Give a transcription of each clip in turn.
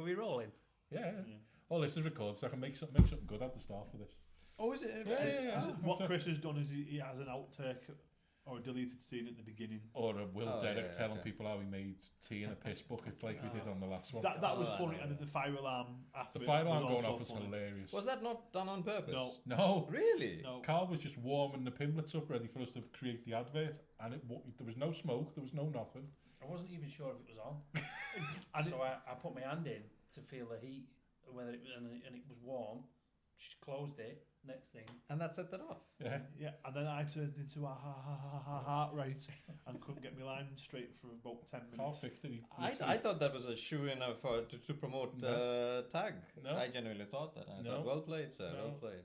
we rolling? Yeah. Oh, this is recorded, so I can make something good at the start for this. Oh, is it? Yeah. What Chris has done is he has an outtake or a deleted scene at the beginning. Or a Will Derrick telling people how he made tea in a piss bucket like we did on the last one. That was funny, and then the fire alarm after the fire alarm going off was is hilarious. Was that not done on purpose? No. Really? No. Carl was just warming the pimlets up ready for us to create the advert, and there was no smoke, there was no nothing. I wasn't even sure if it was on. So I put my hand in to feel the heat, whether and it was warm. Just closed it. Next thing, and that set that off. Yeah. And then I turned into a heart rate and couldn't get my line straight for about 10 minutes. Carl fixed it. I thought that was a shoe-in to promote tag. No. I genuinely thought that. I thought, well played, sir. No. Well played.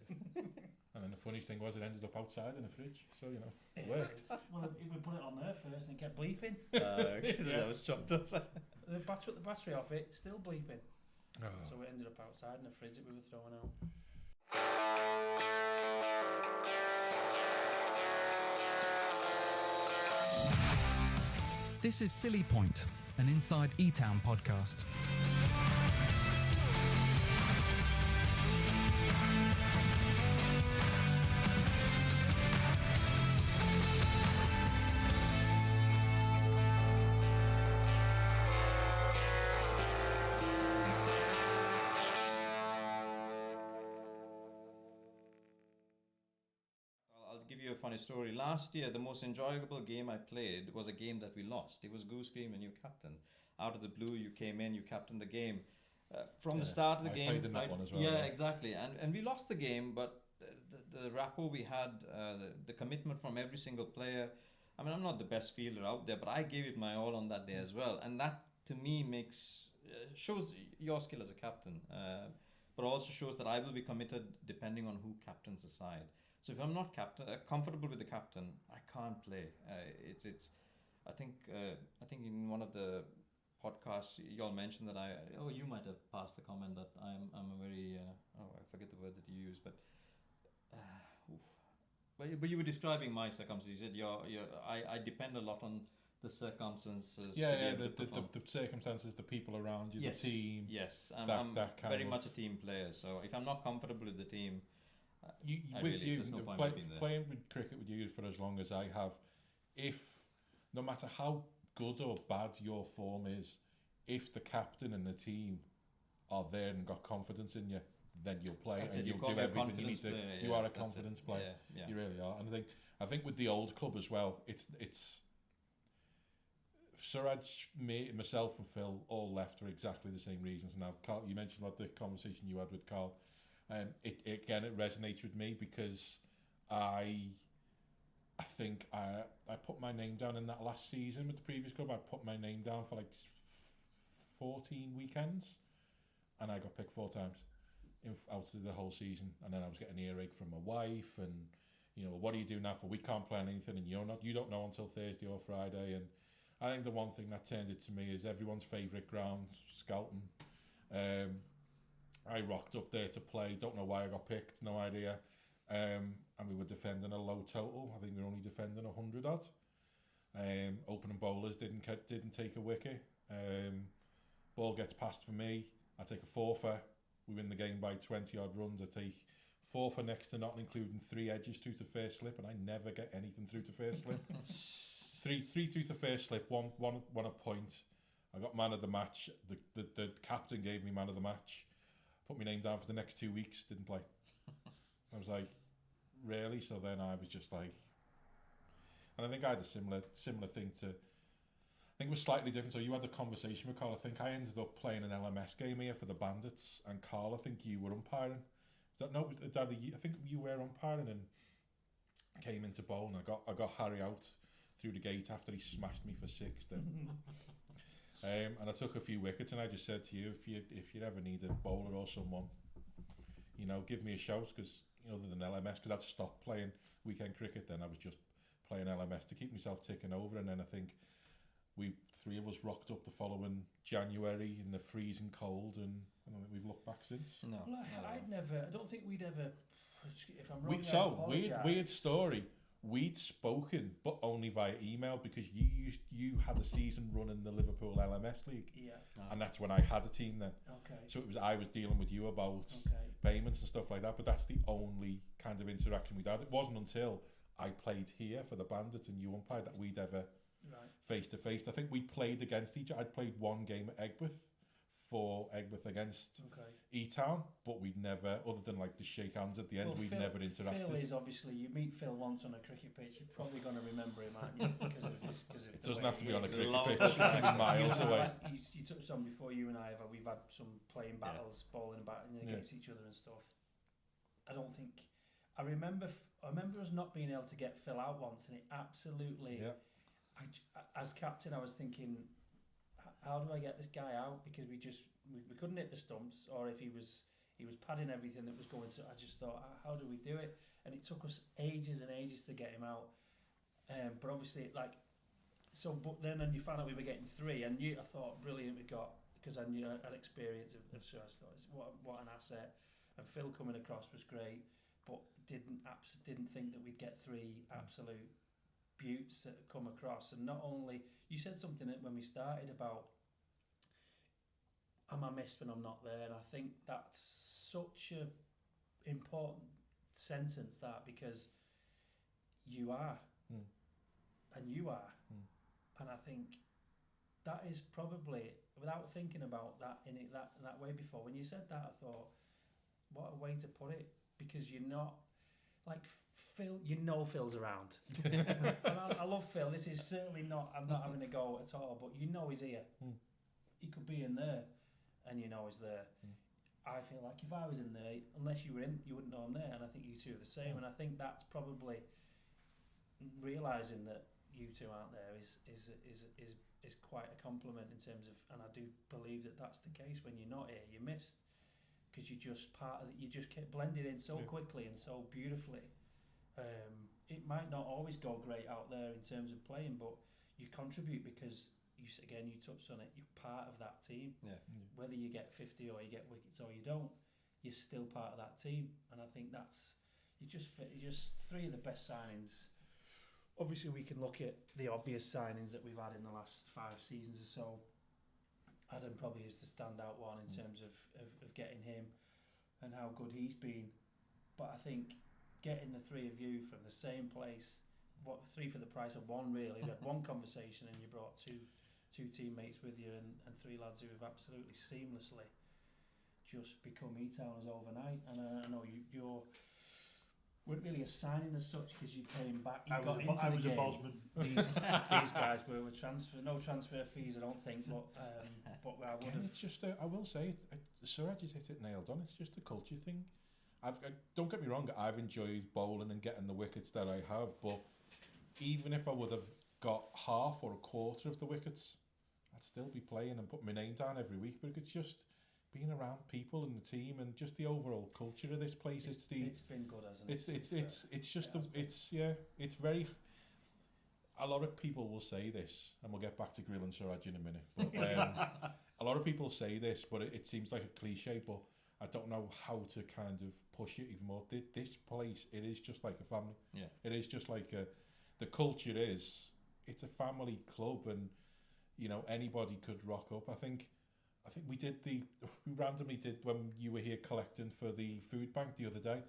And then the funny thing was, it ended up outside in the fridge, so it worked. Well, we put it on there first and it kept bleeping. That was chopped outside. The battery off it, still bleeping. Oh. So it ended up outside in the fridge that we were throwing out. This is Silly Point, an Inside Etown podcast. Give you a funny story. Last year, the most enjoyable game I played was a game that we lost. It was Goose Cream and you captain. Out of the blue, you came in, you captained the game. From the start of the game... I played in that one as well. Yeah, exactly. And we lost the game, but the rapport we had, the commitment from every single player... I mean, I'm not the best fielder out there, but I gave it my all on that day as well. And that, to me, shows your skill as a captain. But also shows that I will be committed depending on who captains the side. So if I'm not comfortable with the captain, I can't play. I think in one of the podcasts you all mentioned that you might have passed the comment that I'm a very I forget the word that you used, but you were describing my circumstances. You said I depend a lot on the circumstances. The circumstances, the people around you, the team. Yes, I'm very much a team player. So if I'm not comfortable with the team. Playing with cricket with you for as long as I have, no matter how good or bad your form is, if the captain and the team are there and got confidence in you, then you'll play and you'll do everything you need to. Player, you are a confidence player. Yeah. You really are. And I think with the old club as well, it's Suraj, myself and Phil all left for exactly the same reasons. Now, Carl, you mentioned about the conversation you had with Carl. It resonates with me because I think I put my name down in that last season with the previous club. I put my name down for like 14 weekends, and I got picked 4 times out of the whole season. And then I was getting earache from my wife, and what do you do now? For we can't plan anything, and you don't know until Thursday or Friday. And I think the one thing that turned it to me is everyone's favourite ground, Skelton. I rocked up there to play. Don't know why I got picked. No idea. And we were defending a low total. I think we were only defending 100 odd. Opening bowlers didn't take a wicket. Ball gets passed for me. I take a 4-for. We win the game by 20 odd runs. I take 4 for next to not including 3 edges through to first slip, and I never get anything through to first slip. 3 through to first slip. One a point. I got man of the match. The captain gave me man of the match. Put my name down for the next 2 weeks, didn't play. I was like, really? So then I was just like, and I think I had a similar thing to, I think it was slightly different. So you had a conversation with Carl. I think I ended up playing an LMS game here for the Bandits, and Carl, I think you were umpiring. I think you were umpiring and came into bowl, and I got Harry out through the gate after he smashed me for 6 then. And I took a few wickets, and I just said to you, if you ever need a bowler or someone, give me a shout, because other than LMS, because I'd stopped playing weekend cricket then. I was just playing LMS to keep myself ticking over, and then I think 3 of us rocked up the following January in the freezing cold, and I don't think we've looked back since. No. I don't think we'd ever, if I'm wrong, weird story. we'd spoken, but only via email because you had a season running the Liverpool LMS League, and that's when I had a team then. Okay. So I was dealing with you about Okay. payments and stuff like that, but that's the only kind of interaction we'd had. It wasn't until I played here for the Bandits and you umpired that we'd ever face to face. I think we played against each other. I'd played one game at Egberth for Egberth against Etown, but we'd never, other than like the shake hands at the end, we'd never interacted. Phil is obviously, you meet Phil once on a cricket pitch, you're probably going to remember him, aren't you? Because of it doesn't have to be on a is. cricket pitch, it can be miles away. You touched on before, you and I we've had some playing battles, bowling against each other and stuff. I remember us not being able to get Phil out once, and it absolutely. As captain, I was thinking, how do I get this guy out? Because we couldn't hit the stumps, or if he was padding everything that was going. So I just thought, how do we do it? And it took us ages and ages to get him out. But obviously, but then you found out we were getting 3, and I thought brilliant we got, because I knew I had experience of Suraj. What an asset, and Phil coming across was great, but didn't think that we'd get 3 absolute buttes that come across. And not only, you said something when we started about am I missed when I'm not there, and I think that's such a important sentence, that, because you are and you are and I think that is probably, without thinking about that in it that way before, when you said that, I thought, what a way to put it, because you're not like Phil, Phil's around. And I love Phil. This is certainly not, I'm not having a go at all, but he's here. He could be in there, and he's there. I feel like if I was in there, unless you were in, you wouldn't know I'm there, and I think you two are the same. And I think that's probably realising that you two aren't there is quite a compliment in terms of, and I do believe that that's the case. When you're not here, you're missed, because you just get blended in so quickly and so beautifully. It might not always go great out there in terms of playing, but you contribute because you touched on it. You're part of that team. Whether you get 50 or you get wickets or you don't, you're still part of that team. And I think that's you're just 3 of the best signings. Obviously, we can look at the obvious signings that we've had in the last 5 seasons or so. Adam probably is the standout one in terms of getting him and how good he's been. But I think getting the 3 of you from the same place, 3 for the price of 1, really. You had 1 conversation and you brought two teammates with you, and 3 lads who have absolutely seamlessly just become Etowners overnight. And I know you weren't really a signing as such, because you came back. You got into the game. Bosman. These guys were no transfer fees, I don't think. But I would have. It's just I will say, Suraj has hit it nailed on. It's just a culture thing. Don't get me wrong, I've enjoyed bowling and getting the wickets that I have, but even if I would have got half or a quarter of the wickets, I'd still be playing and putting my name down every week. But it's just being around people in the team and just the overall culture of this place. It's been good, hasn't it? It's very. A lot of people will say this, and we'll get back to Grill and Suraj in a minute. But a lot of people say this, but it seems like a cliche. But I don't know how to kind of push it even more. This place, it is just like a family. Yeah. It is just like the culture is. It's a family club, and anybody could rock up. I think we randomly did when you were here collecting for the food bank the other day,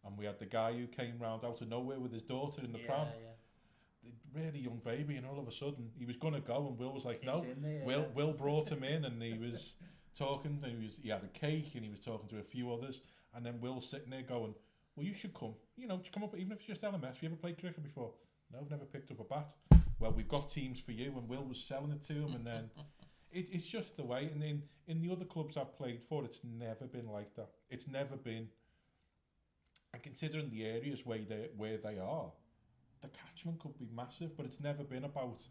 and we had the guy who came round out of nowhere with his daughter in the pram. The really young baby, and all of a sudden he was going to go, and Will was like, no. Will brought him in, and he was talking, and he had a cake, and he was talking to a few others, and then Will sitting there going, well, you should come, just come up, even if it's just LMS. Have you ever played cricket before? No, I've never picked up a bat. Well, we've got teams for you, and Will was selling it to him, and then it's just the way. And then in the other clubs I've played for, it's never been like that. It's never been. And considering the areas where they are, the catchment could be massive, but it's never been about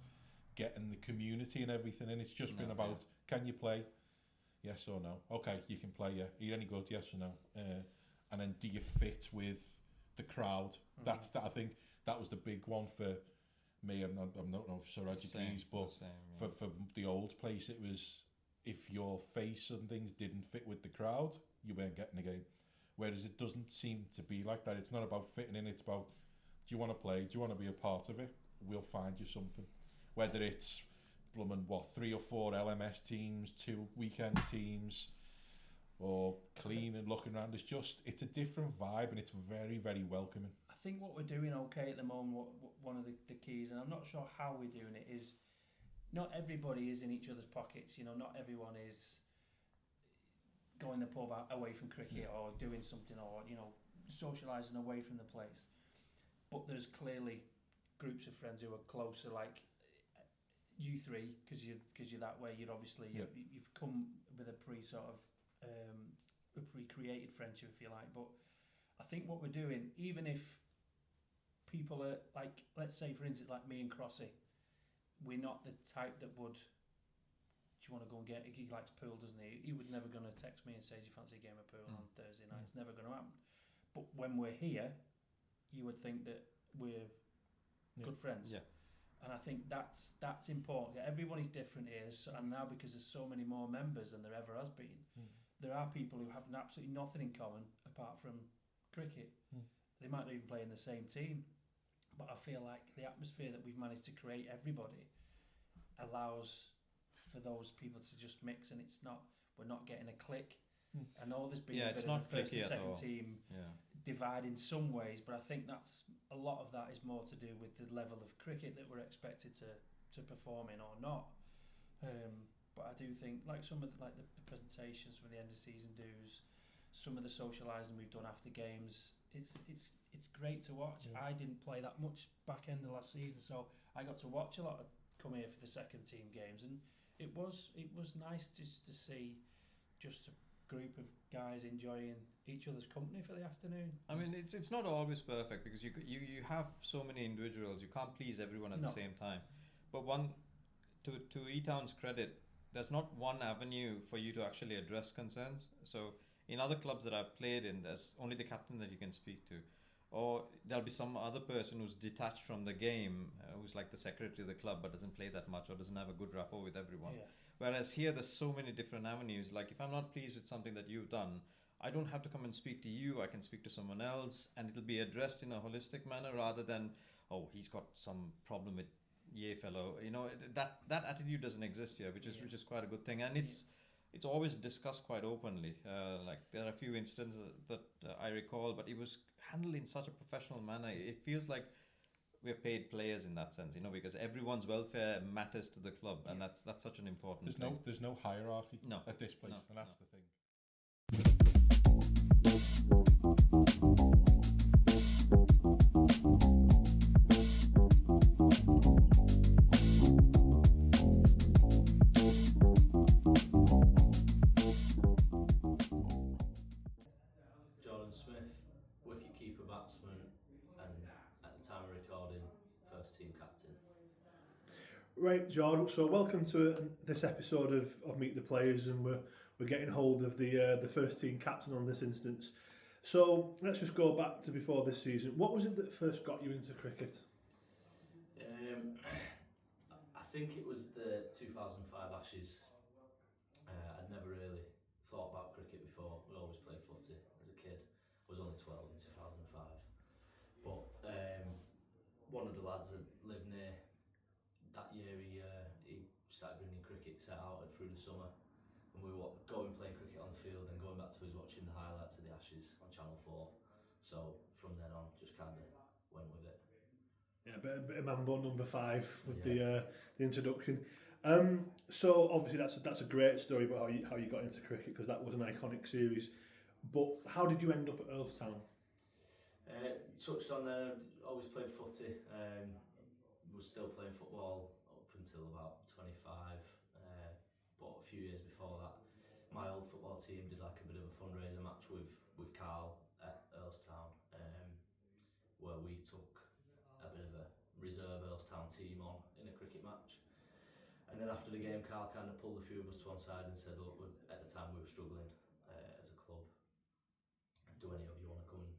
getting the community and everything. And it's just been about, can you play? Yes or no? Okay, you can play. Yeah. Are you any good? Yes or no? And then do you fit with the crowd? That's that. I think that was the big one for me. I'm not know if Suraj agrees, but for the old place, it was if your face and things didn't fit with the crowd, you weren't getting a game. Whereas it doesn't seem to be like that. It's not about fitting in. It's about Do you want to play? Do you want to be a part of it? We'll find you something. Whether it's 3 or 4 LMS teams, 2 weekend teams, or clean and looking around. It's a different vibe, and it's very, very welcoming. I think what we're doing okay at the moment, one of the keys, and I'm not sure how we're doing it, is not everybody is in each other's pockets. Not everyone is going the pub away from cricket or doing something, or socialising away from the place. But there's clearly groups of friends who are closer, like you three, because you're that way. You're obviously you've come with a pre-created friendship, if you like. But I think what we're doing, even if people are like, let's say for instance, like me and Crossy, we're not the type that would. Do you want to go and get? He likes pool, doesn't he? He was never going to text me and say, "Do you fancy a game of pool on Thursday night?" It's never going to happen. But when we're here, you would think that we're good friends. Yeah. And I think that's important. Everybody's different here, and now because there's so many more members than there ever has been, there are people who have absolutely nothing in common apart from cricket. They might not even play in the same team, but I feel like the atmosphere that we've managed to create, everybody, allows for those people to just mix, and we're not getting a click. I know there's been a bit of a first and second team divide in some ways, but I think that's a lot of that is more to do with the level of cricket that we're expected to perform in or not. But I do think, like some of the presentations from the end of season dues, some of the socialising we've done after games, it's great to watch. I didn't play that much back end of last season, so I got to watch a lot of come here for the second team games, and it was nice just to see just a group of guys enjoying each other's company for the afternoon. I mean, it's not always perfect because you have so many individuals. You can't please everyone at the same time. But to Etown's credit, there's not one avenue for you to actually address concerns. So in other clubs that I've played in, there's only the captain that you can speak to, or there'll be some other person who's detached from the game, who's like the secretary of the club but doesn't play that much or doesn't have a good rapport with everyone. Whereas here there's so many different avenues. Like if I'm not pleased with something that you've done, I don't have to come and speak to you. I can speak to someone else, and it'll be addressed in a holistic manner rather than, oh, he's got some problem with fellow. That attitude doesn't exist here, which is quite a good thing, and it's always discussed quite openly. Like there are a few instances that I recall, but it was handled in such a professional manner. It feels like we're paid players in that sense, because everyone's welfare matters to the club, and that's such an important thing. There's no hierarchy at this place, and that's the thing. Jordan Smith, wicket-keeper, batsman, and at the time of recording, first team captain. Right, Jordan. So welcome to this episode of Meet the Players, and we're getting hold of the first team captain on this instance. So let's just go back to before this season. What was it that first got you into cricket? I think it was the 2005 Ashes. I'd never really thought about cricket before. We always played footy as a kid. I was only 12 in 2005. But one of the lads that lived near, that year he started bringing cricket set out through the summer, and we were going playing cricket on the field and going back to us watching the highlights of the Ashes on Channel 4. So from then on, just kind of went with it. Yeah, a bit of Mambo number 5 with the introduction. So obviously that's a great story about how you got into cricket, because that was an iconic series. But how did you end up at Earlestown? Touched on there, always played footy. Was still playing football up until about 25. But a few years before that, my old football team did like a bit of a fundraiser match with Carl at Earlestown, where we took a bit of a reserve Earlestown team on in a cricket match. And then after the game, Carl kind of pulled a few of us to one side and said, look, at the time we were struggling as a club. Do any of you want to come and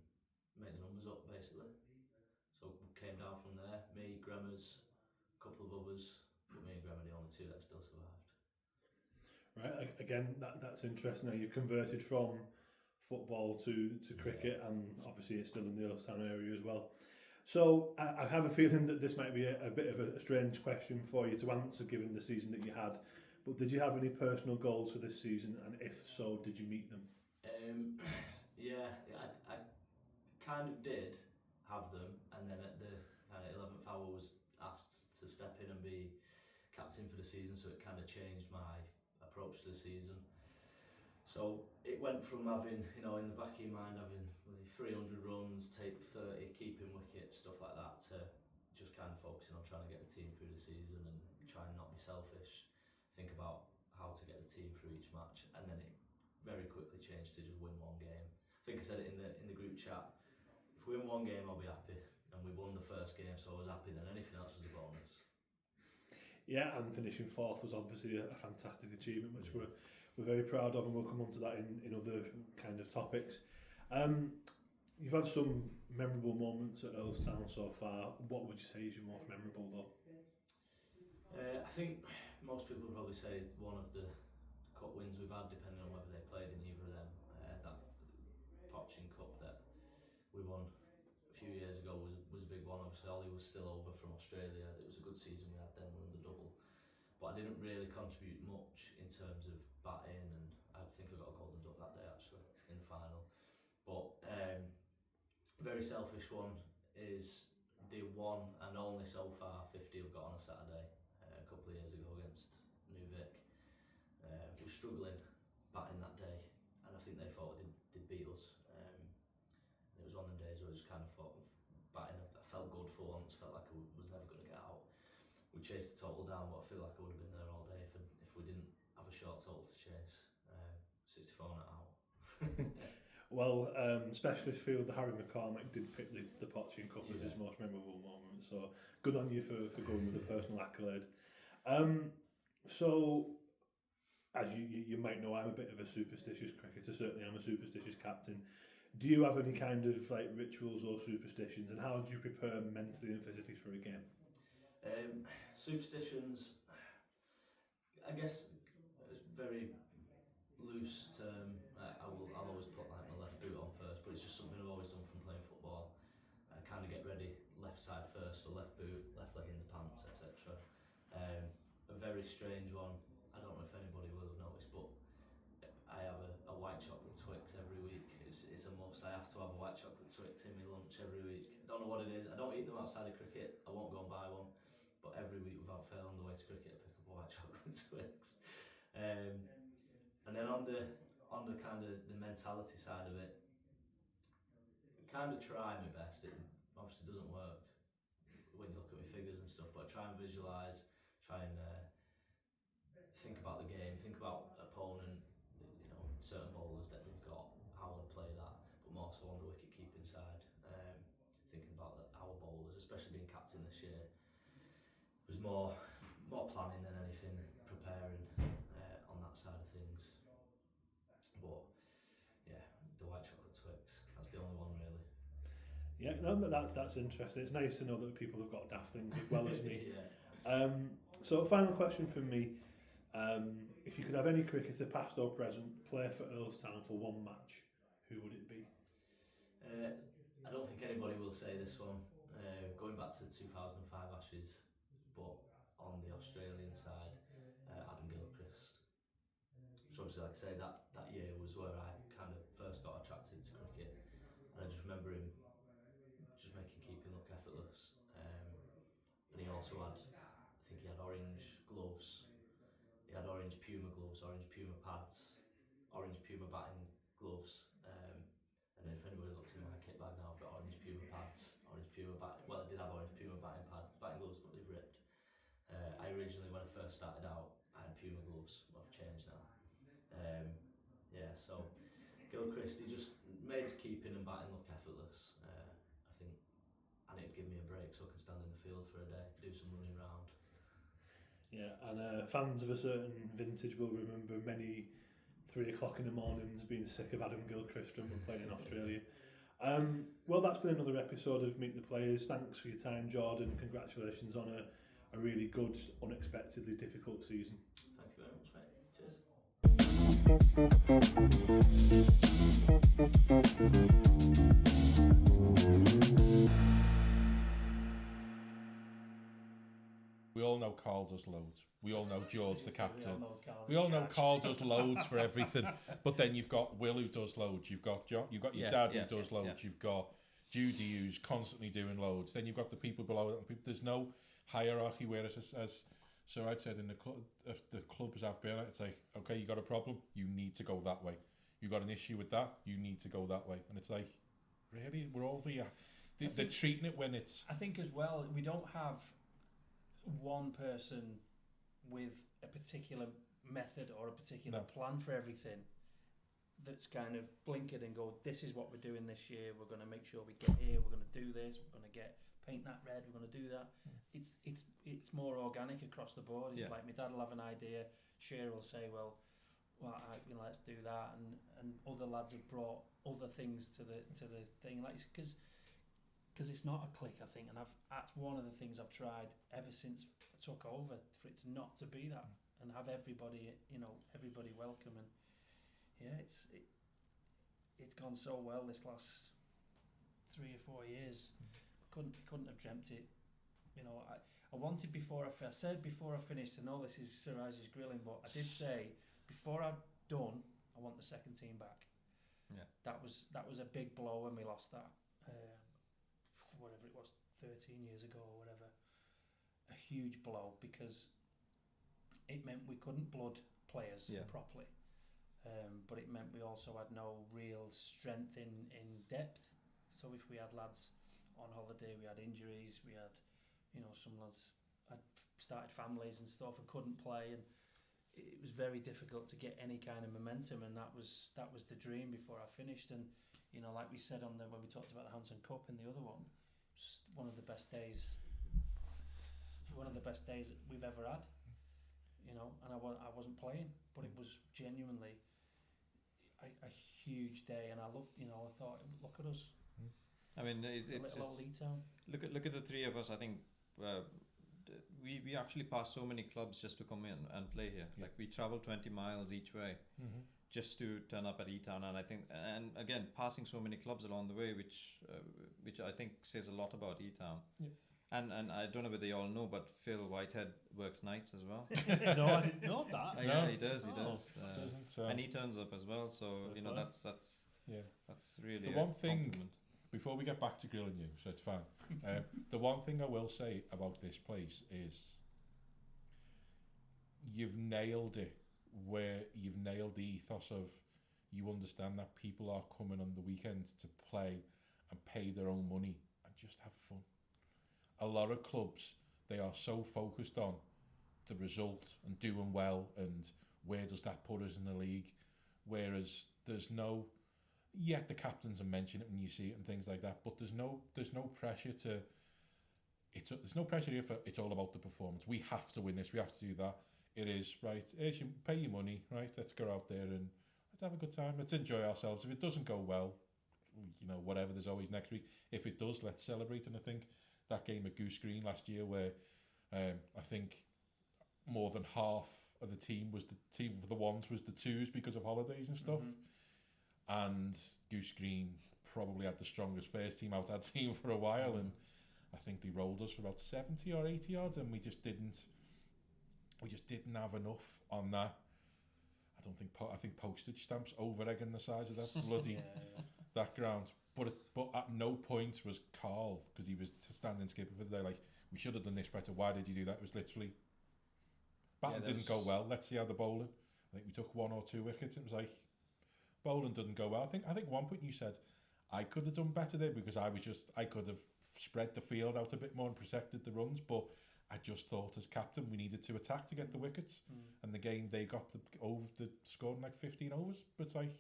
make the numbers up, basically? So we came down from there, me, Gremmers, a couple of others, but me and Gremmer the only two that still survived. Right, again, that's interesting. Now you've converted from football to cricket, and obviously it's still in the Earlestown area as well. So I have a feeling that this might be a bit of a strange question for you to answer given the season that you had, but did you have any personal goals for this season, and if so, did you meet them? I kind of did have them, and then at the 11th hour was asked to step in and be captain for the season, so it kind of changed my approach to the season. So it went from having, in the back of your mind, having 300 runs, take 30, keeping wickets, stuff like that, to just kind of focusing on trying to get the team through the season and trying not be selfish, think about how to get the team through each match, and then it very quickly changed to just win one game. I think I said it in the group chat, if we win one game I'll be happy, and we won the first game, so I was happy, then anything else was a bonus. Yeah, and finishing fourth was obviously a fantastic achievement, which we're very proud of, and we'll come on to that in other kind of topics. You've had some memorable moments at Earlestown so far. What would you say is your most memorable though? I think most people would probably say one of the cup wins we've had, depending on whether they played in either of them. That Poaching Cup that we won a few years ago was a big one. Obviously Ollie was still over from Australia. It was a good season we had then, we won the double. But I didn't really contribute much in terms of batting, and I think I got a golden duck that day actually in the final. But very selfish one is the one and only so far 50 I've got on a Saturday a couple of years ago against New Vic. We were struggling batting that day, and I think they thought they'd beat us. It was one of the days where I just kind of thought batting, I felt good for once, felt like I was never going to get out. We chased the total down, but I feel like I would have been there all day if we didn't have a short total to chase. 64 not out. Well, specialist fielder Harry McCormack did pick the Poaching Cup as his most memorable moment, so good on you for going with a personal accolade. So, as you might know, I'm a bit of a superstitious cricketer, certainly I'm a superstitious captain. Do you have any kind of rituals or superstitions, and how do you prepare mentally and physically for a game? Superstitions, I guess, it's very loose term. I'll always put my left boot on first, but it's just something I've always done from playing football. I kind of get ready left side first, so left boot, left leg in the pants, etc. A very strange one, I don't know if anybody will have noticed, but I have a white chocolate Twix every week. It's a must. I have to have a white chocolate Twix in my lunch every week. I don't know what it is. I don't eat them outside of cricket. I won't go and buy one, but every week without fail on the way to cricket I pick up a white chocolate Twix. And then on the kind of the mentality side of it, I kind of try my best. It obviously doesn't work when you look at my figures and stuff, but I try and visualise, try and think about the game, think about opponent, certain bowlers that we've got, how I play that, but more so on the wicket keeping side, thinking about our bowlers, especially being captain this year. It was more planning than anything, preparing on that side of things. But yeah, the white chocolate Twix, that's the only one really. Yeah, no, that's interesting. It's nice to know that people have got daft things as well as me. Yeah. So final question from me. If you could have any cricketer, past or present, play for Earlestown for one match, who would it be? I don't think anybody will say this one. Going back to the 2005 Ashes, but on the Australian side, Adam Gilchrist. So obviously, like I say, that year was where I kind of first got attracted to cricket, and I just remember him just making keeping look effortless. And he also had, I think he had orange gloves. He had orange Puma gloves, orange Puma pads, orange Puma batting gloves. And then if anybody looks in my kit bag now, I've got orange Puma pads, orange Puma batting. Well, I did have orange Puma batting gloves, but they've ripped. I originally, when I first started out, I had Puma gloves. I've changed now. So Gilchrist, he just made keeping and batting look effortless. I think, and it'd give me a break so I can stand in the field for a day, do some running round. Yeah, and fans of a certain vintage will remember many 3 o'clock in the mornings being sick of Adam Gilchrist from playing in Australia. Well, that's been another episode of Meet the Players. Thanks for your time, Jordan. Congratulations on a really good, unexpectedly difficult season. Thank you very much, mate. Cheers. does loads. We all know George, the captain. We all know Carl does loads for everything. But then you've got Will, who does loads. You've got John, you've got your dad, who does loads. You've got Judy, who's constantly doing loads. Then you've got the people below that. There's no hierarchy, whereas as Suraj said, in the club, if the clubs have been, it's like, okay, you got a problem, you need to go that way. You got an issue with that, you need to go that way. And it's like, really, we're all here. They're treating it when it's... I think as well, we don't have one person with a particular method or a particular plan for everything that's kind of blinkered and go, this is what we're doing this year, we're going to make sure we get here, we're going to do this, we're going to paint that red, we're going to do that. It's more organic across the board. It's like my dad will have an idea, Cher will say, well, let's do that, and other lads have brought other things to the thing, like, because it's not a clique, I think, and that's one of the things I've tried ever since I took over, for it to not to be that, and have everybody welcome. And it's gone so well this last 3 or 4 years. Couldn't have dreamt it. I wanted before I said before I finished, I know this is Suraj's grilling, but I did say before I've done, I want the second team back. Yeah, that was a big blow when we lost that. Whatever it was, 13 years ago or whatever. A huge blow, because it meant we couldn't blood players properly. But it meant we also had no real strength in depth. So if we had lads on holiday, we had injuries, we had, some lads had started families and stuff and couldn't play, and it was very difficult to get any kind of momentum, and that was the dream before I finished. And like we said when we talked about the Hampton Cup and the other one, one of the best days that we've ever had, and I wasn't playing, but it was genuinely a huge day, and I loved, I thought, look at us. I mean, it's little old Etown. Look at the three of us. I think we actually pass so many clubs just to come in and play here. Like, we travel 20 miles each way just to turn up at Etown, and I think, and again, passing so many clubs along the way, which I think says a lot about Etown. Yeah. And I don't know whether you all know, but Phil Whitehead works nights as well. No, I didn't know that. Yeah, he does. He does. Doesn't, and he turns up as well. So that's really the one thing. Compliment. Before we get back to grilling you, so it's fine. The one thing I will say about this place is you've nailed it, where you've nailed the ethos of, you understand that people are coming on the weekends to play and pay their own money and just have fun. A lot of clubs, they are so focused on the result and doing well and where does that put us in the league, whereas there's no... Yeah, the captains are mentioning it when you see it and things like that, but there's no pressure to. There's no pressure here for it's all about the performance. We have to win this. We have to do that. It is right. You pay your money, right? Let's go out there and let's have a good time. Let's enjoy ourselves. If it doesn't go well, whatever. There's always next week. If it does, let's celebrate. And I think that game at Goose Green last year, where I think more than half of the team was the team for the ones was the twos because of holidays and stuff. And Goose Green probably had the strongest first team out that team for a while, and I think they rolled us for about 70 or 80 yards, and we just didn't have enough on that. I think postage stamps over egging the size of that bloody that ground. But at no point was Carl, because he was standing skipper for the day, like, we should have done this better. Why did you do that? It was literally batting didn't go well. Let's see how the bowling. I think we took 1 or 2 wickets. It was like, bowling didn't go well. I think one point you said I could have done better there, because I could have spread the field out a bit more and protected the runs, but I just thought as captain we needed to attack to get the wickets. And the game they got scored like 15 overs. But it's like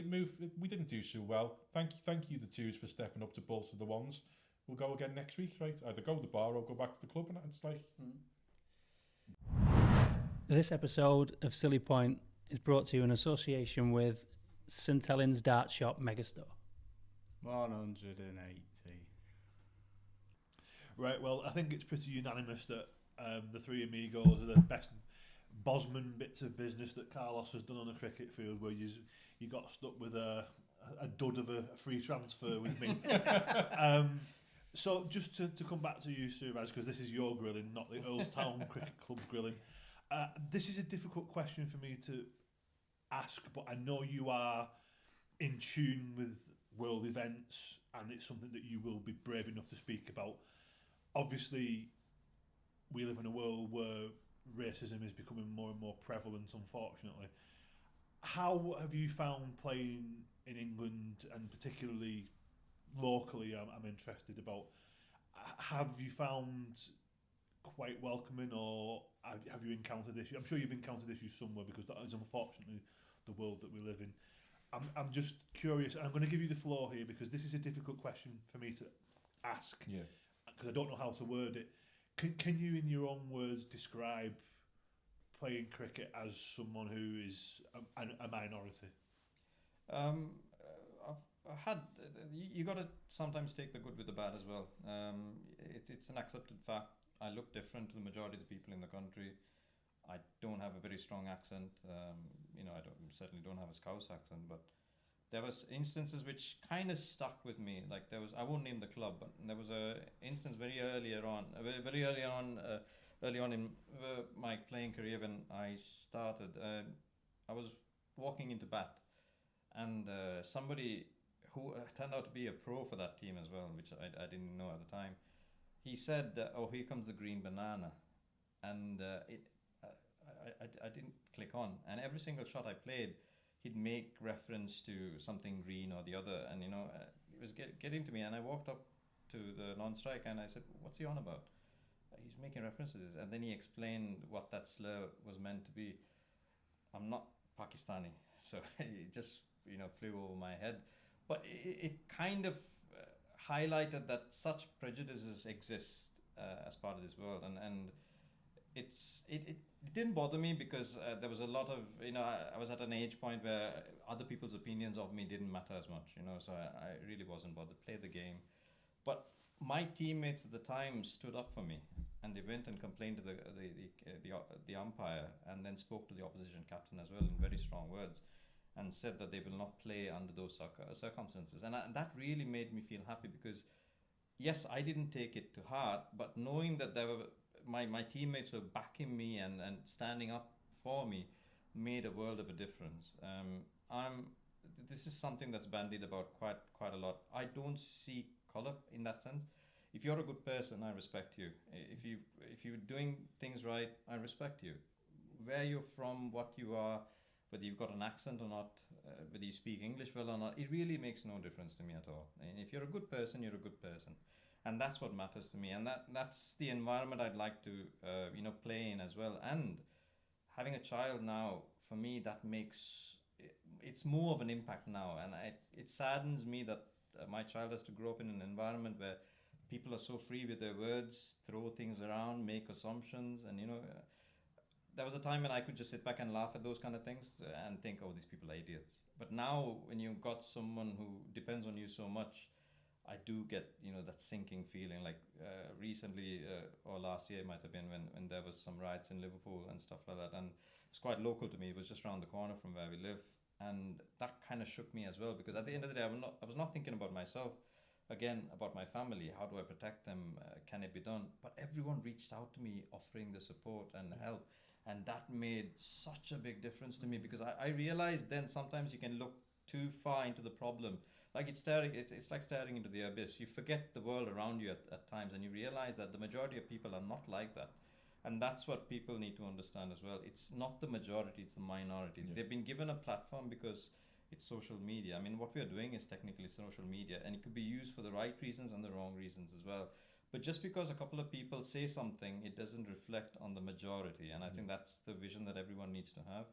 move. We didn't do so well. Thank you the twos for stepping up to bolster the ones. We'll go again next week, right? Either go to the bar or go back to the club, and it's like. This episode of Silly Point is brought to you in association with St Helens Dart Shop Megastore. 180. Right, well, I think it's pretty unanimous that the three amigos are the best Bosman bits of business that Carlos has done on a cricket field, where you got stuck with a dud of a free transfer with me. So just to come back to you, Suraj, because this is your grilling, not the Earlestown Cricket Club grilling. This is a difficult question for me to ask, but I know you are in tune with world events, and it's something that you will be brave enough to speak about. Obviously, we live in a world where racism is becoming more and more prevalent, unfortunately. How have you found playing in England, and particularly locally, I'm interested about, have you found quite welcoming, or have you encountered issues? I'm sure you've encountered issues somewhere, because that is unfortunately the world that we live in. I'm just curious, and I'm going to give you the floor here, because this is a difficult question for me to ask, because I don't know how to word it. Can you, in your own words, describe playing cricket as someone who is a minority? I've had. You got to sometimes take the good with the bad as well. It's an accepted fact. I look different to the majority of the people in the country. I don't have a very strong accent. I certainly don't have a Scouse accent, but there was instances which kind of stuck with me. Like I won't name the club, but there was a instance very early on in my playing career when I started. I was walking into bat, and somebody who turned out to be a pro for that team as well, which I didn't know at the time, he said, "Oh, here comes the green banana," and I didn't click on. And every single shot I played, he'd make reference to something green or the other, and it was getting to me. And I walked up to the non-strike and I said, "What's he on about?" He's making references, and then he explained what that slur was meant to be. I'm not Pakistani, so it just flew over my head. But it kind of highlighted that such prejudices exist as part of this world, and it didn't bother me, because there was a lot of I was at an age point where other people's opinions of me didn't matter as much, so I really wasn't bothered. Play the game. But my teammates at the time stood up for me, and they went and complained to the umpire, and then spoke to the opposition captain as well in very strong words, and said that they will not play under those circumstances. And that really made me feel happy, because yes, I didn't take it to heart, but knowing that there were my teammates were backing me and standing up for me made a world of a difference. This is something that's bandied about quite a lot. I don't see color in that sense. If you're a good person, I respect you. If you're doing things right, I respect you. Where you're from, what you are, whether you've got an accent or not, whether you speak English well or not, it really makes no difference to me at all. And if you're a good person, you're a good person. And that's what matters to me. And that's the environment I'd like to, play in as well. And having a child now, for me, that makes, it's more of an impact now. And it saddens me that my child has to grow up in an environment where people are so free with their words, throw things around, make assumptions. And, there was a time when I could just sit back and laugh at those kind of things and think, oh, these people are idiots. But now, when you've got someone who depends on you so much, I do get, that sinking feeling. Like recently, or last year it might have been, when there was some riots in Liverpool and stuff like that. And it was quite local to me. It was just around the corner from where we live. And that kind of shook me as well, because at the end of the day, I was not thinking about myself. Again, about my family. How do I protect them? Can it be done? But everyone reached out to me, offering the support and help. And that made such a big difference to me, because I realized then sometimes you can look too far into the problem. Like it's like staring into the abyss. You forget the world around you at times, and you realize that the majority of people are not like that. And that's what people need to understand as well. It's not the majority, it's the minority. Yeah. They've been given a platform because it's social media. I mean, what we are doing is technically social media, and it could be used for the right reasons and the wrong reasons as well. But just because a couple of people say something, it doesn't reflect on the majority. And I think that's the vision that everyone needs to have.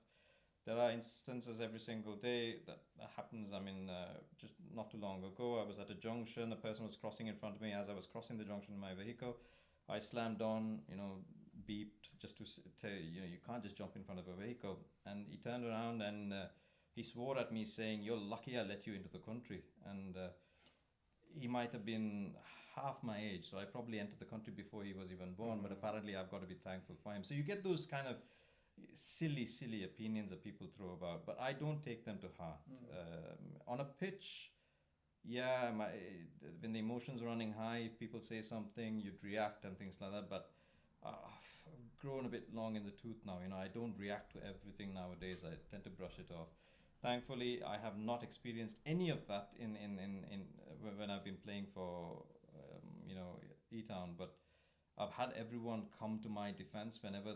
There are instances every single day that happens. I mean, just not too long ago, I was at a junction. A person was crossing in front of me. As I was crossing the junction in my vehicle, I slammed on, beeped just to say, you can't just jump in front of a vehicle. And he turned around and he swore at me saying, "You're lucky I let you into the country." And he might have been half my age, so I probably entered the country before he was even born, but apparently I've got to be thankful for him. So you get those kind of silly opinions that people throw about, but I don't take them to heart. On a pitch, when the emotions are running high, if people say something, you'd react and things like that. But I've grown a bit long in the tooth now. I don't react to everything nowadays. I tend to brush it off. Thankfully, I have not experienced any of that in when I've been playing for Etown. But I've had everyone come to my defense whenever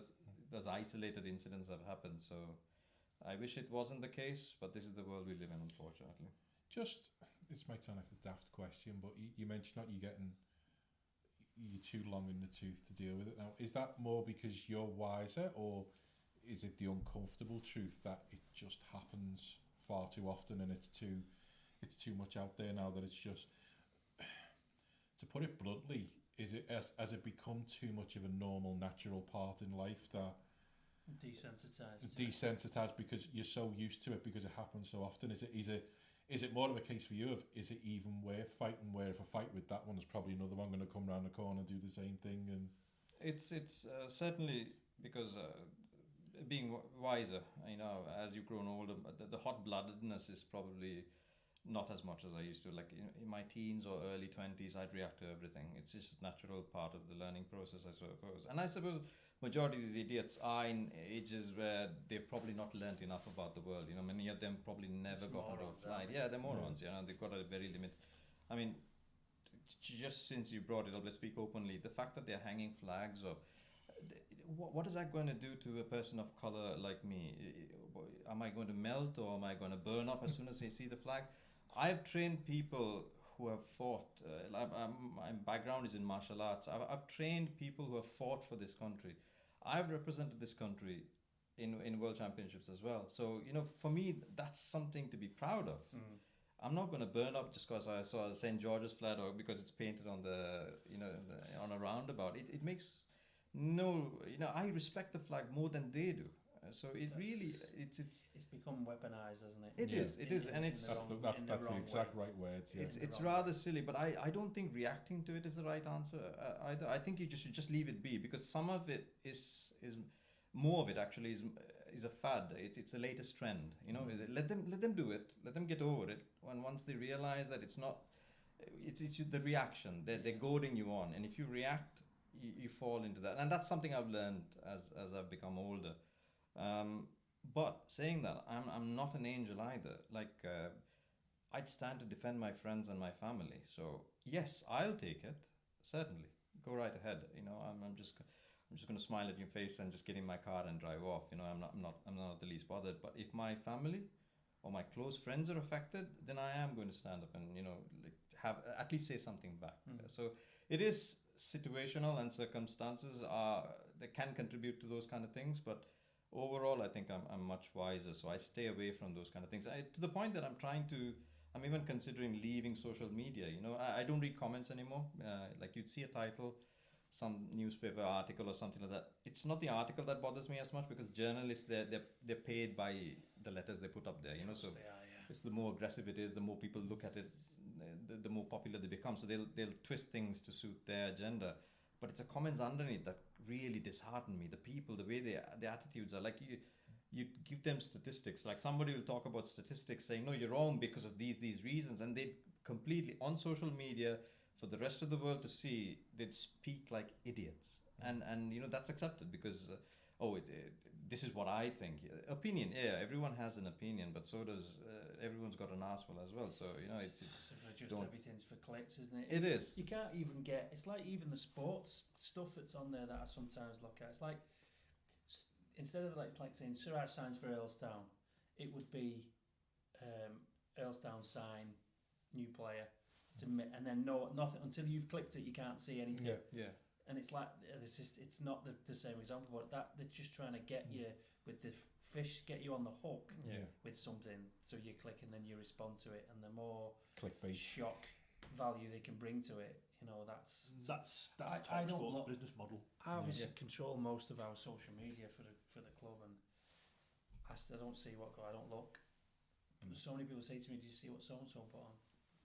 those isolated incidents have happened. So I wish it wasn't the case, but this is the world we live in, unfortunately. This might sound like a daft question, but you mentioned that you're too long in the tooth to deal with it now. Is that more because you're wiser, or is it the uncomfortable truth that it just happens far too often and it's too much out there now that it's just, to put it bluntly, is it has it become too much of a normal, natural part in life that desensitized because you're so used to it because it happens so often? Is it more of a case for you of, is it even worth fighting, where if I fight with that one, there's probably another one going to come round the corner and do the same thing? And it's certainly because being wiser, as you've grown older, the hot-bloodedness is probably not as much as I used to. Like in my teens or early 20s, I'd react to everything. It's just a natural part of the learning process, I suppose. And I suppose majority of these idiots are in ages where they've probably not learnt enough about the world. Many of them probably never got onto a flight. Yeah, they're morons. They've got a very limit. I mean, just since you brought it up, let's speak openly. The fact that they're hanging flags, or what is that going to do to a person of color like me? Am I going to melt, or am I going to burn up as soon as I see the flag? I've trained people who have fought. My background is in martial arts. I've trained people who have fought for this country. I've represented this country in world championships as well. So, for me, that's something to be proud of. I'm not going to burn up just because I saw St. George's flag or because it's painted on on a roundabout. It makes I respect the flag more than they do. So it's become weaponized, hasn't it? It is, and it's that's the exact right words. Yeah. It's rather silly, but I don't think reacting to it is the right answer either. I think you should just leave it be, because some of it is more of it actually is a fad. It's a latest trend. Let them do it. Let them get over it. Once they realize that it's not, it's the reaction. They're goading you on, and if you react, you fall into that. And that's something I've learned as I've become older. But saying that, I'm not an angel either. I'd stand to defend my friends and my family. So yes, I'll take it. Certainly, go right ahead. I'm just going to smile at your face and just get in my car and drive off. I'm not the least bothered. But if my family or my close friends are affected, then I am going to stand up and have at least say something back. So it is situational, and circumstances that can contribute to those kind of things, but overall I think I'm much wiser, so I stay away from those kind of things, to the point that I'm even considering leaving social media. I don't read comments anymore. Like you'd see a title, some newspaper article or something like that. It's not the article that bothers me as much, because journalists, they're paid by the letters they put up there, so it's the more aggressive it is, the more people look at it, the more popular they become. So they'll twist things to suit their agenda. But it's the comments underneath that really dishearten me. The people, the way their attitudes are. Like you give them statistics. Like somebody will talk about statistics saying, no, you're wrong because of these reasons. And they completely, on social media, for the rest of the world to see, they'd speak like idiots. And that's accepted because, this is what I think. Opinion, everyone has an opinion, but so does, everyone's got an arsehole as well. So, everything's for clicks, isn't it? It is. You can't even it's like even the sports stuff that's on there that I sometimes look at. It's like, instead of like saying Suraj signs for Earlestown, it would be Earlestown sign, new player, and then nothing until you've clicked it. You can't see anything. Yeah. And it's like it's not the same example, but that they're just trying to get you with the fish, get you on the hook with something. So you click and then you respond to it, and the more clickbait shock value they can bring to it, that's I don't business model. I obviously control most of our social media for the club, and I don't see I don't look. So many people say to me, "Do you see what so and so put on?"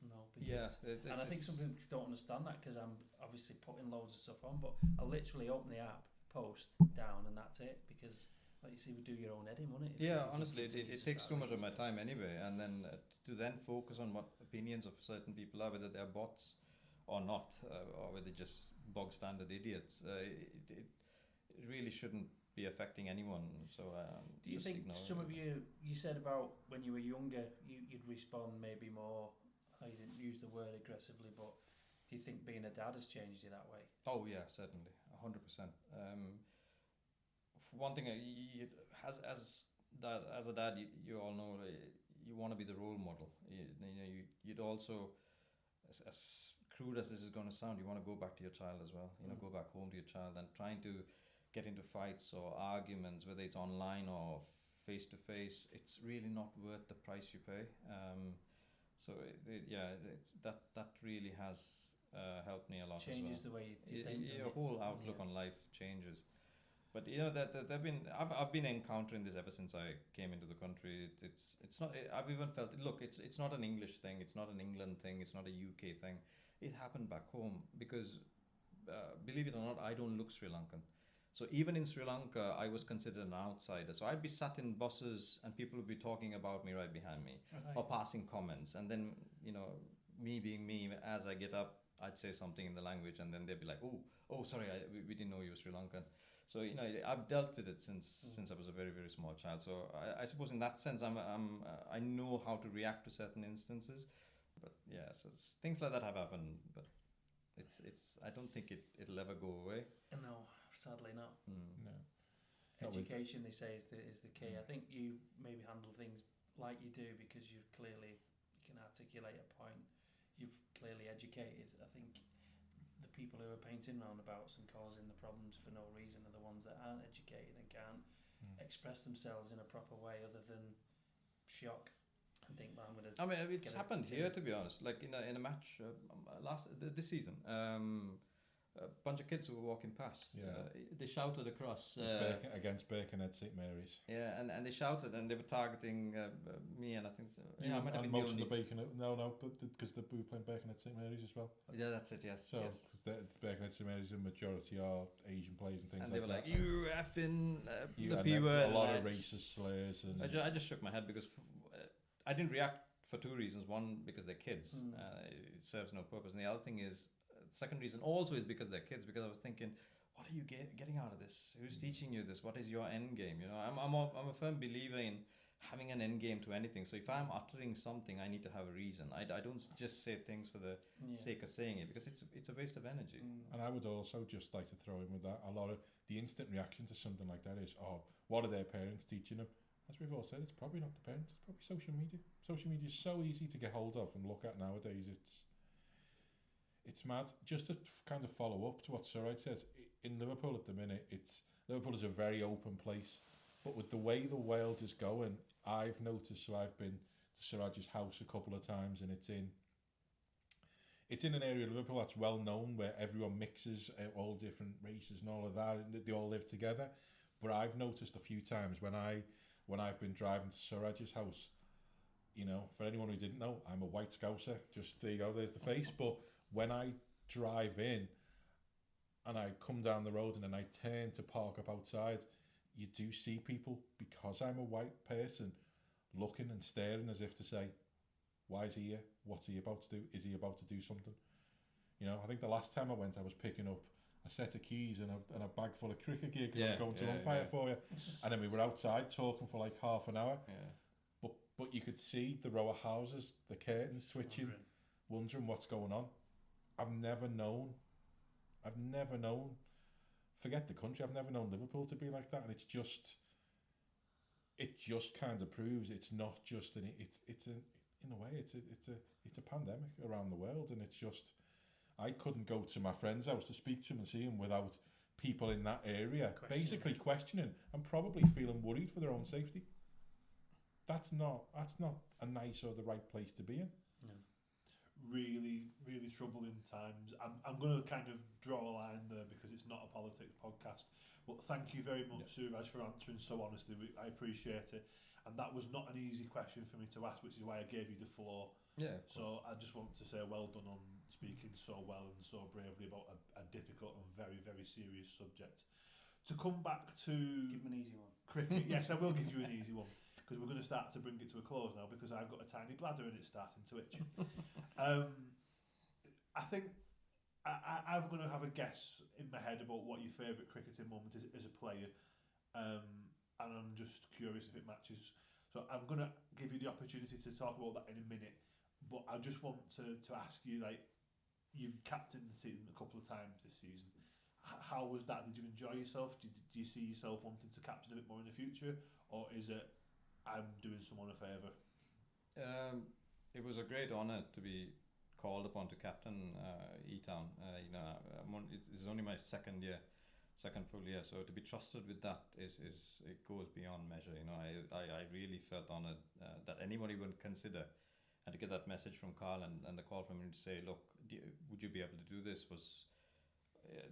No, because and I think some people don't understand that, because I'm obviously putting loads of stuff on, but I literally open the app, post down, and that's it, because like you say, would do your own editing, wouldn't it? Yeah, honestly, it takes too much of my time anyway, and then to then focus on what opinions of certain people are, whether they're bots or not, or whether they're just bog standard idiots. It really shouldn't be affecting anyone. So do you think some of you said about when you were younger, you'd respond maybe more? You didn't use the word aggressively, but do you think being a dad has changed you that way? Oh yeah, certainly, 100%. One thing, as a dad, you all know you want to be the role model. You'd also, as crude as this is going to sound, you want to go back to your child as well. Go back home to your child, and trying to get into fights or arguments, whether it's online or face to face, it's really not worth the price you pay. That really has helped me a lot. Changes as well. the way you think. Your whole outlook on life changes. But I've been encountering this ever since I came into the country. It's not. I've even felt it. Look, it's not an English thing. It's not an England thing. It's not a UK thing. It happened back home because, believe it or not, I don't look Sri Lankan. So even in Sri Lanka, I was considered an outsider. So I'd be sat in buses and people would be talking about me right behind me, or passing comments, and then me being me, as I get up, I'd say something in the language, and then they'd be like, "Oh, sorry, we didn't know you were Sri Lankan." So I've dealt with it since I was a very, very small child. So I suppose in that sense, I know how to react to certain instances. But yeah, so things like that have happened. But it's I don't think it'll ever go away. No, sadly not. No. Education, they say, is the key. I think you maybe handle things like you do because you can articulate a point. You've clearly educated. I think the people who are painting roundabouts and causing the problems for no reason are the ones that aren't educated and can't express themselves in a proper way other than shock and think, well, I'm going to... I mean, it's happened here, to be honest. Like in a match this season, a bunch of kids who were walking past, they shouted across... against Birkenhead St Mary's. Yeah, and they shouted, and they were targeting me, and I think... I might have been most of the Birkenhead... No, because we were playing Birkenhead St Mary's as well. Yeah, that's it, yes. So, because Birkenhead St Mary's, the majority are Asian players and things like that. And they were like, you effing... the P word. A lot of racist slurs. And I just shook my head because I didn't react for two reasons. One, because they're kids. It serves no purpose. And the other thing is... Second reason also is because they're kids, because I was thinking, what are you getting out of this? Who's teaching you this? What is your end game? I'm a firm believer in having an end game to anything. So if I'm uttering something, I need to have a reason. I don't just say things for the sake of saying it, because it's a waste of energy. And I would also just like to throw in with that, a lot of the instant reaction to something like that is, what are their parents teaching them? As we've all said, it's probably not the parents, it's probably social media. Social media is so easy to get hold of and look at nowadays. It's mad. Just to kind of follow up to what Suraj says, in Liverpool at the minute, Liverpool is a very open place. But with the way the world is going, I've noticed, so I've been to Suraj's house a couple of times, and it's in an area of Liverpool that's well known, where everyone mixes, all different races and all of that, and they all live together. But I've noticed a few times when I've been driving to Suraj's house, for anyone who didn't know, I'm a white Scouser. Just there you go, there's the face. But when I drive in and I come down the road and then I turn to park up outside, you do see people, because I'm a white person, looking and staring as if to say, why is he here? What's he about to do? Is he about to do something? I think the last time I went, I was picking up a set of keys and a bag full of cricket gear because I was going to umpire for you. And then we were outside talking for like half an hour. Yeah. But you could see the row of houses, the curtains twitching, wondering what's going on. I've never known, forget the country, I've never known Liverpool to be like that. And it just kind of proves it's not just in a way, it's a pandemic around the world. And it's just, I couldn't go to my friend's house to speak to him and see him without people in that area basically questioning and probably feeling worried for their own safety. That's not a nice or the right place to be in. No. Really, really troubling times. I'm going to kind of draw a line there because it's not a politics podcast. But thank you very much, Suraj, for answering so honestly. I appreciate it. And that was not an easy question for me to ask, which is why I gave you the floor. Yeah. So I just want to say well done on speaking so well and so bravely about a difficult and very, very serious subject. To come back to Give them an easy one. cricket, yes, I will give you an easy one because we're going to start to bring it to a close now because I've got a tiny bladder and it's starting to itch. I think I'm going to have a guess in my head about what your favourite cricketing moment is as a player, and I'm just curious if it matches. So I'm going to give you the opportunity to talk about that in a minute, but I just want to ask you, like, you've captained the team a couple of times this season. How was that? Did you enjoy yourself? Do you see yourself wanting to captain a bit more in the future, or is it I'm doing someone a favour? It was a great honour to be called upon to captain Etown. This is only my second full year, so to be trusted with that is it goes beyond measure. I really felt honoured that anybody would consider, and to get that message from Carl and the call from him to say, look, would you be able to do this was.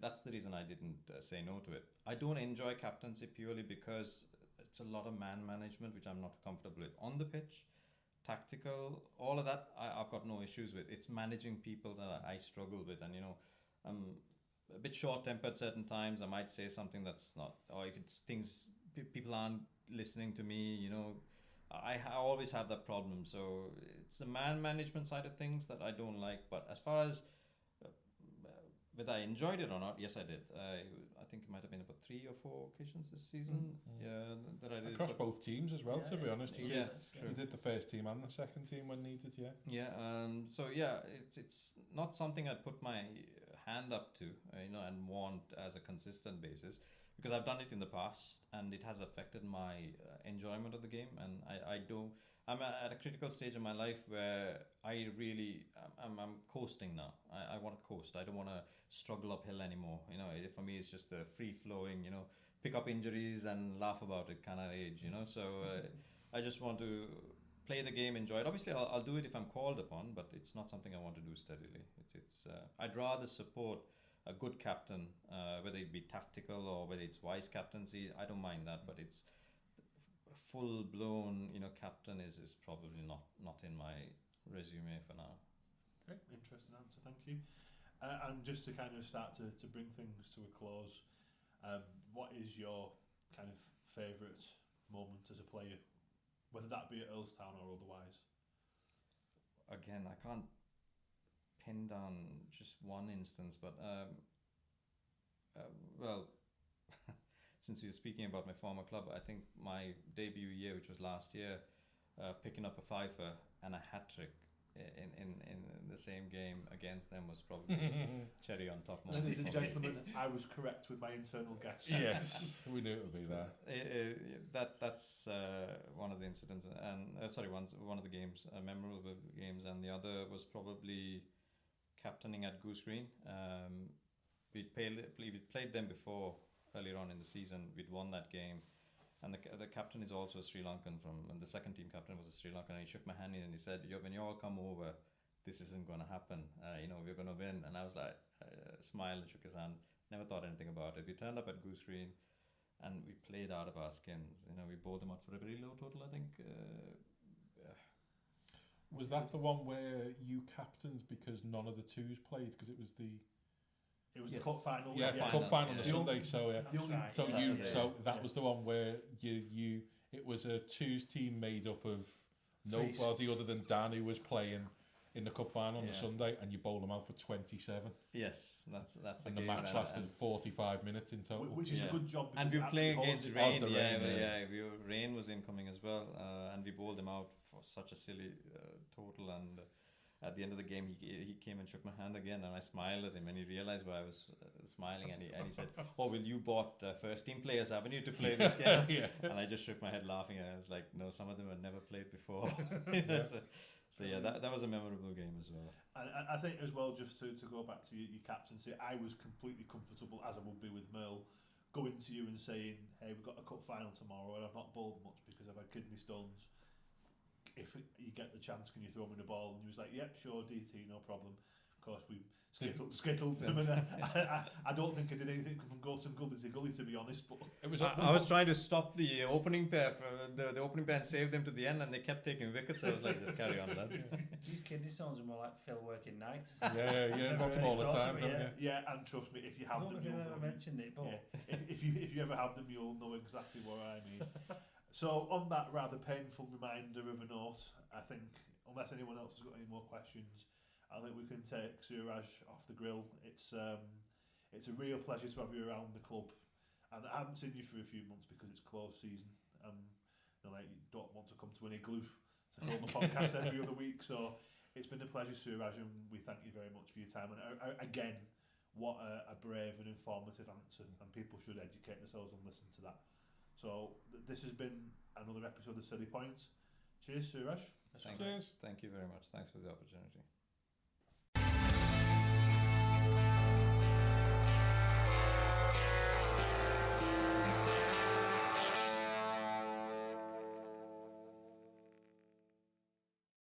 That's the reason I didn't say no to it. I don't enjoy captaincy purely because it's a lot of man management, which I'm not comfortable with. On the pitch, tactical, all of that, I've got no issues with. It's managing people that I struggle with. And, I'm a bit short-tempered certain times. I might say something that's not, or if it's things, people aren't listening to me, I always have that problem. So it's the man management side of things that I don't like. But as far as whether I enjoyed it or not, yes, I did. I think it might have been about 3 or 4 occasions this season. Yeah, that I did. Across both teams as well, to be honest. You true. did the first team and the second team when needed, yeah. Yeah, so yeah, it's not something I'd put my hand up to, and want as a consistent basis, because I've done it in the past and it has affected my enjoyment of the game, and I'm at a critical stage in my life where I really, I'm coasting now. I want to coast. I don't want to struggle uphill anymore. For me, it's just the free-flowing, pick up injuries and laugh about it kind of age, So I just want to play the game, enjoy it. Obviously, I'll do it if I'm called upon, but it's not something I want to do steadily. I'd rather support a good captain, whether it be tactical or whether it's wise captaincy. I don't mind that, but it's full-blown, captain is probably not in my resume for now. Okay, interesting answer, thank you. And just to kind of start to bring things to a close, what is your kind of favourite moment as a player, whether that be at Earlestown or otherwise? Again, I can't pin down just one instance, but since you're speaking about my former club, I think my debut year, which was last year, picking up a fifer and a hat-trick in the same game against them was probably cherry on top. Ladies and gentlemen, I was correct with my internal guess. Yes, we knew it would be there. That's one of the incidents, and one of the games, memorable games, and the other was probably captaining at Goose Green. We'd played them before. Earlier on in the season, we'd won that game, and the captain is also a Sri Lankan and the second team captain was a Sri Lankan. And he shook my hand and he said, when you all come over, this isn't going to happen. We're going to win. And I was like, smiled and shook his hand. Never thought anything about it. We turned up at Goose Green, and we played out of our skins. We bowled them out for a very low total, I think. Was that the one where you captained because none of the twos played? Because it was the cup final. Yeah, cup final on the Sunday. So that Yeah. was the one where it was a twos team made up of nobody other than Dan, who was playing in the cup final on the Sunday, and you bowled them out for 27. Yes, that's and the match lasted 45 minutes in total, which is a good job. And we were playing against rain. Rain Rain was incoming as well, and we bowled them out for such a silly total. And at the end of the game, he came and shook my hand again, and I smiled at him, and he realised why I was smiling, and he said, "Oh, well, you bought first team players, haven't you, to play this game?" And I just shook my head laughing, and I was like, "No, some of them had never played before." So that was a memorable game as well. And I think as well, just to go back to your captaincy, I was completely comfortable, as I would be with Merle, going to you and saying, "Hey, we've got a cup final tomorrow, and I've not bowled much because I've had kidney stones. If you get the chance, can you throw me the ball?" And he was like, "Yep, sure, DT, no problem." course, we skittled them, and I don't think I did anything from Gorton Gully to Gully, to be honest. But It was. I was trying to stop the opening pair from the opening pair and save them to the end, and they kept taking wickets. I was like, just carry on, lads. These kidney stones are more like Phil working nights. Yeah, got them all the time, don't you? Yeah, and trust me, if you have them, I've you'll never know. mentioned it, but If you ever have them, you'll know exactly what I mean. So on that rather painful reminder of a note, I think unless anyone else has got any more questions, I think we can take Suraj off the grill. It's a real pleasure to have you around the club, and I haven't seen you for a few months because it's close season. You don't want to come to an igloo to film a podcast every other week. So it's been a pleasure, Suraj, and we thank you very much for your time. And again, what a brave and informative answer, and people should educate themselves and listen to that. So this has been another episode of Silly Points. Cheers, Suraj. Thank you very much. Thanks for the opportunity.